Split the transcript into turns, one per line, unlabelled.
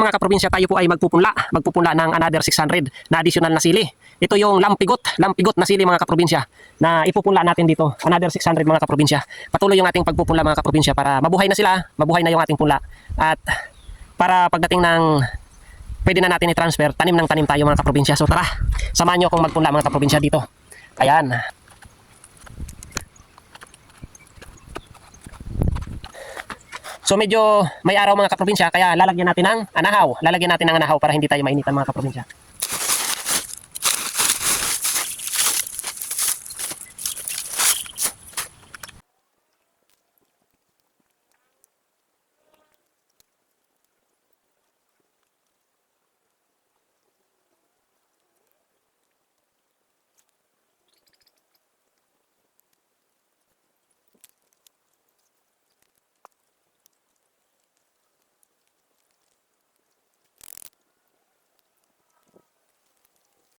mga kaprobinsya, tayo po ay magpupunla ng another 600 na additional na sili. Ito yung lampigot na sili mga kaprobinsya na ipupunla natin dito. Another 600 mga kaprobinsya. Patuloy yung ating pagpupunla mga kaprobinsya para mabuhay na sila, mabuhay na yung ating punla. At para pagdating ng pwede na natin i-transfer, tanim ng tanim tayo mga kaprobinsya. So tara, samahan nyo akong magpunla mga kaprobinsya dito. Ayan. So medyo may araw mga kaprobinsya, kaya lalagyan natin ng anahaw. Lalagyan natin ng anahaw para hindi tayo mainitan mga kaprobinsya.